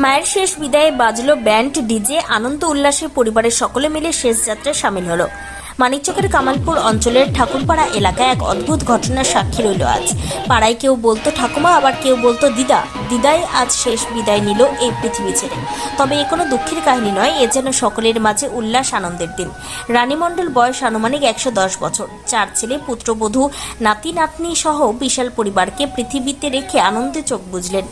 মায়ের শেষ বিদায়ে বাজলো ব্যান্ড, ডিজে, আনন্দ উল্লাসে পরিবারের সকলে মিলে শেষ যাত্রায় সামিল হলো। মানিকচকের কামালপুর অঞ্চলের ঠাকুরপাড়া এলাকায় এক অদ্ভুত ঘটনার সাক্ষী রইল আজ। পাড়ায় কেউ বলতো ঠাকুমা, আবার কেউ বলতো দিদা। দিদাই আজ শেষ বিদায় নিল এই পৃথিবী ছেড়ে। তবে এ কোনো দুঃখের কাহিনী নয়, এ যেন সকলের মাঝে উল্লাস আনন্দের দিন। রানী মণ্ডল বয়স আনুমানিক 110 বছর। 4 ছেলে, পুত্রবধূ, নাতি নাতনি সহ বিশাল পরিবারকে পৃথিবীতে রেখে আনন্দে চোখ বুজলেন।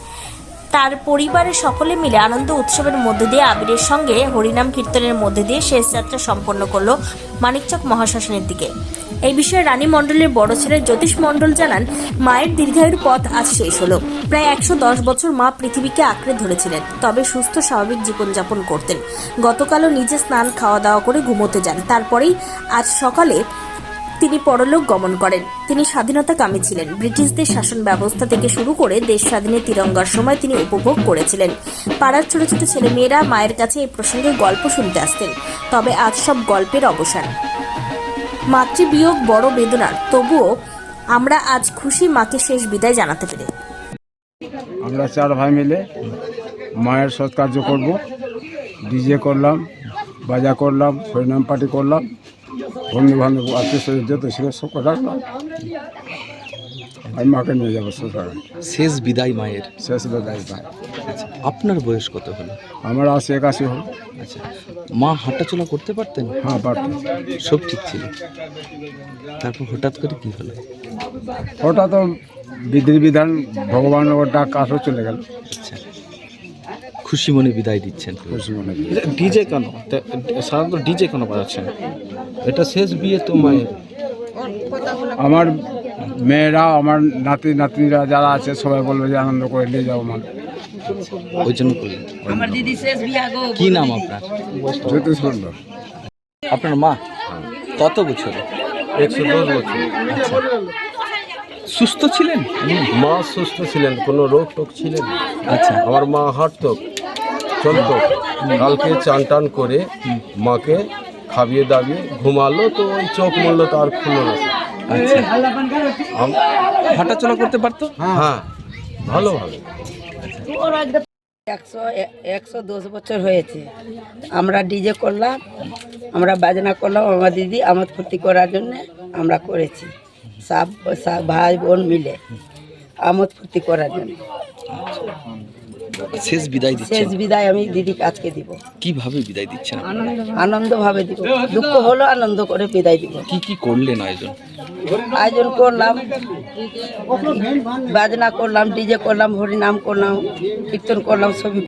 তার পরিবারের সকলে মিলে আনন্দ উৎসবের মধ্যে দিয়ে আবিরের সঙ্গে হরিনাম কীর্তনের মধ্যে দিয়ে শেষ যাত্রা সম্পন্ন করল মানিকচক মহাশ্মশানের দিকে। এই বিষয়ে রানী মণ্ডলের বড় ছেলে জ্যোতিষ মণ্ডল জানান, মায়ের দীর্ঘায়ুর পথ আজ শেষ হলো। প্রায় 110 বছর মা পৃথিবীকে আঁকড়ে ধরেছিলেন, তবে সুস্থ স্বাভাবিক জীবনযাপন করতেন। গতকালও নিজে স্নান খাওয়া দাওয়া করে ঘুমোতে যান, তারপরেই আজ সকালে তিনি পরলোক গমন করেন। তিনি স্বাধীনতাকামী ছিলেন। ব্রিটিশদের শাসন ব্যবস্থা থেকে শুরু করে দেশ স্বাধীনের তিরঙ্গার সময় তিনি উপভোগ করেছিলেন। পাড়ার ছোট ছোট ছেলেমেয়েরা মায়ের কাছে এই প্রসঙ্গে গল্প শুনতে আসতেন। তবে আজ সব গল্পের অবসান। মাতৃবিয়োগ বড় বেদনার, তবুও আমরা আজ খুশি মাকে শেষ বিদায় জানাতে পেরে। আমরা 4 ভাই মিলে মায়ের সৎকার্য করব। ডিজে করলাম, বাজা করলাম, হরিনাম পার্টি করলাম, বন্ধু বান্ধব আত্মীয় স্বজন যত ছিল সব রাখলাম। আমি মাকে নিয়ে যাবো শ্বশুর। শেষ বিদায় মায়ের। শেষ বেলায় ভাই। আচ্ছা, আপনার বয়স কত হলো? আমার 80-81 হল। আচ্ছা, মা হাঁটাচলা করতে পারতেন? হ্যাঁ, পারতাম। সব ঠিক ছিল, তারপর হঠাৎ করে কি হলো? ওটা তো বিধির বিধান, ভগবান ওর ডাক আসো চলে গেল। আচ্ছা, খুশি মনে বিদায় দিচ্ছেন। খুশি মনে। ডিজে কেন সাধারণত ডিজে কেন বাজাচ্ছেন? এটা শেষ বিয়ে তো মায়ের। আমার মেয়েরা, আমার নাতি নাতনিরা যারা আছে সবাই বলবে যে আনন্দ করে নিয়ে যাও মা। ওই জন্য করলেন। কি নাম আপনার? জ্যোতিষ মণ্ডল। আপনার মা কত বছর? 110 বছর। আচ্ছা, সুস্থ ছিলেন? মা সুস্থ ছিলেন, কোনো রোগ টোগ ছিলেন না। আচ্ছা, আমার মা হাঁটতো, চলতো। কালকে চান টান করে মাকে খাবিয়ে দাবিয়ে ঘুমালো, তো ওই চোখ মরলো, তো আর খুললো না। আচ্ছা, হাঁটাচলা করতে পারতো? হ্যাঁ, ভালো ভালো। 110 বছর হয়েছে। আমরা ডিজে করলাম, আমরা বাজনা করলাম, আমার দিদি আমোদ ফুর্তি করার জন্য আমরা করেছি। সব ভাই বোন মিলে আমোদ ফুর্তি করার জন্য। শেষ বিদায় দিচ্ছেন? শেষ বিদায় আমি দিদিকে আজকে দিব। কিভাবে বিদায় দিচ্ছেন? আনন্দ ভাবে দিব, দুঃখ হলো আনন্দ করে বিদায় দিব। কি কি করলেন আয়োজন? আয়োজন করলাম, বাজনা করলাম, ডিজে করলাম, হরিনাম করলাম, কীর্তন করলাম, ছবি